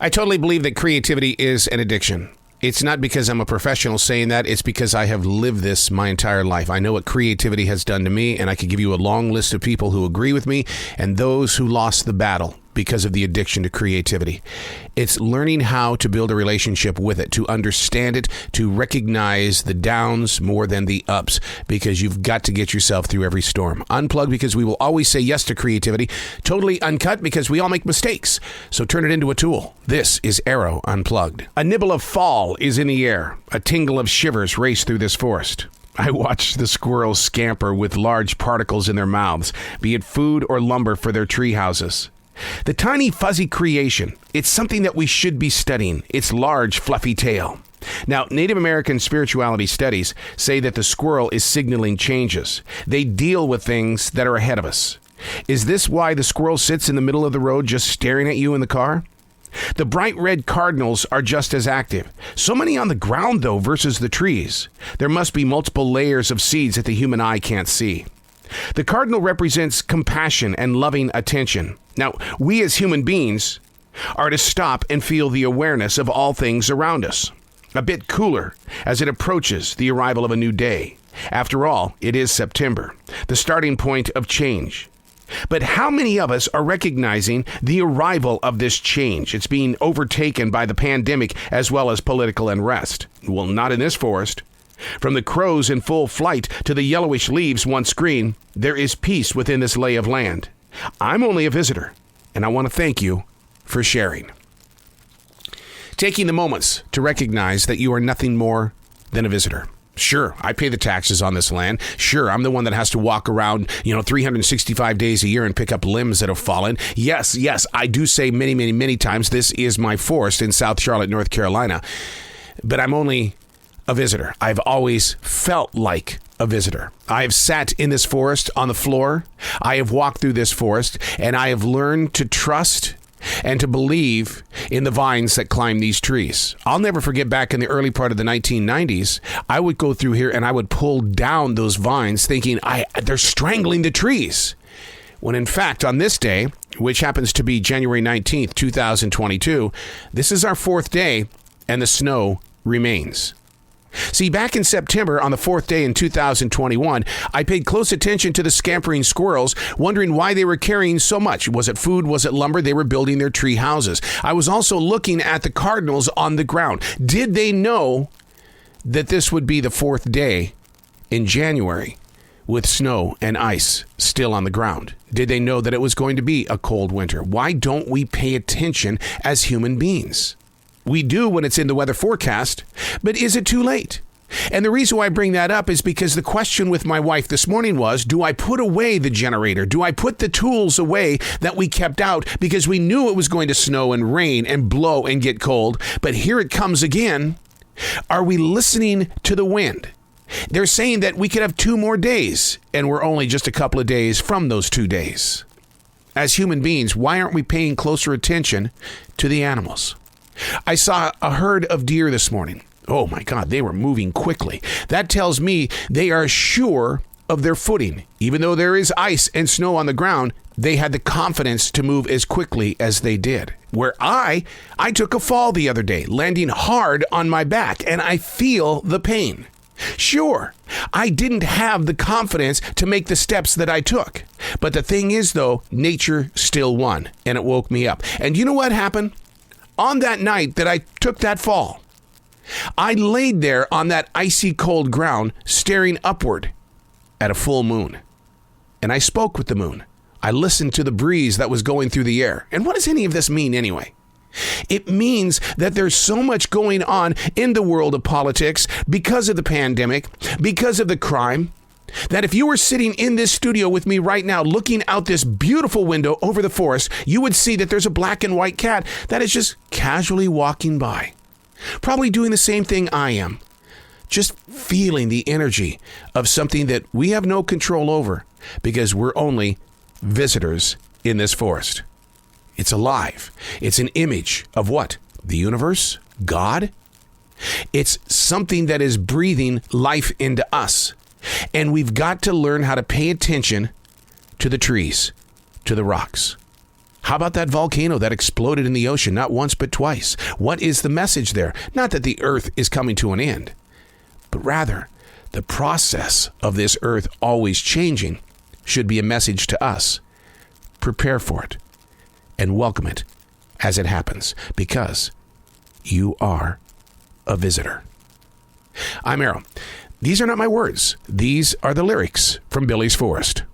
I totally believe that creativity is an addiction. It's not because I'm a professional saying that. It's because I have lived this my entire life. I know what creativity has done to me, and I could give you a long list of people who agree with me and those who lost the battle because of the addiction to creativity. It's learning how to build a relationship with it, to understand it, to recognize the downs more than the ups, because you've got to get yourself through every storm. Unplugged, because we will always say yes to creativity. Totally uncut, because we all make mistakes. So turn it into a tool. This is Arroe Unplugged. A nibble of fall is in the air. A tingle of shivers race through this forest. I watch the squirrels scamper with large particles in their mouths, be it food or lumber for their tree houses. The tiny fuzzy creation, it's something that we should be studying, its large fluffy tail. Now, Native American spirituality studies say that the squirrel is signaling changes. They deal with things that are ahead of us. Is this why the squirrel sits in the middle of the road just staring at you in the car? The bright red cardinals are just as active. So many on the ground, though, versus the trees. There must be multiple layers of seeds that the human eye can't see. The cardinal represents compassion and loving attention. Now, we as human beings are to stop and feel the awareness of all things around us. A bit cooler as it approaches the arrival of a new day. After all, it is September, the starting point of change. But how many of us are recognizing the arrival of this change? It's being overtaken by the pandemic as well as political unrest. Well, not in this forest. From the crows in full flight to the yellowish leaves once green, there is peace within this lay of land. I'm only a visitor, and I want to thank you for sharing. Taking the moments to recognize that you are nothing more than a visitor. Sure, I pay the taxes on this land. Sure, I'm the one that has to walk around, 365 days a year and pick up limbs that have fallen. Yes, I do say many, many, many times this is my forest in South Charlotte, North Carolina. But I'm only a visitor. I've always felt like a visitor. I have sat in this forest on the floor. I have walked through this forest, and I have learned to trust and to believe in the vines that climb these trees. I'll never forget back in the early part of the 1990s, I would go through here and I would pull down those vines thinking they're strangling the trees. When in fact, on this day, which happens to be January 19th, 2022, this is our fourth day and the snow remains. See, back in September, on the fourth day in 2021, I paid close attention to the scampering squirrels, wondering why they were carrying so much. Was it food? Was it lumber? They were building their tree houses. I was also looking at the cardinals on the ground. Did they know that this would be the fourth day in January with snow and ice still on the ground? Did they know that it was going to be a cold winter? Why don't we pay attention as human beings? We do when it's in the weather forecast, but is it too late? And the reason why I bring that up is because the question with my wife this morning was, do I put away the generator? Do I put the tools away that we kept out because we knew it was going to snow and rain and blow and get cold? But here it comes again. Are we listening to the wind? They're saying that we could have 2 more days, and we're only just a couple of days from those 2 days. As human beings, why aren't we paying closer attention to the animals? I saw a herd of deer this morning. Oh my God, they were moving quickly. That tells me they are sure of their footing. Even though there is ice and snow on the ground, they had the confidence to move as quickly as they did. Where I took a fall the other day, landing hard on my back, and I feel the pain. Sure, I didn't have the confidence to make the steps that I took. But the thing is, though, nature still won, and it woke me up. And you know what happened? On that night that I took that fall, I laid there on that icy cold ground, staring upward at a full moon. And I spoke with the moon. I listened to the breeze that was going through the air. And what does any of this mean anyway? It means that there's so much going on in the world of politics because of the pandemic, because of the crime, that if you were sitting in this studio with me right now, looking out this beautiful window over the forest, you would see that there's a black and white cat that is just casually walking by, probably doing the same thing I am, just feeling the energy of something that we have no control over because we're only visitors in this forest. It's alive. It's an image of what? The universe? God? It's something that is breathing life into us. And we've got to learn how to pay attention to the trees, to the rocks. How about that volcano that exploded in the ocean, not once but twice? What is the message there? Not that the earth is coming to an end, but rather the process of this earth always changing should be a message to us. Prepare for it and welcome it as it happens, because you are a visitor. I'm Arroe. These are not my words. These are the lyrics from Billy's Forest.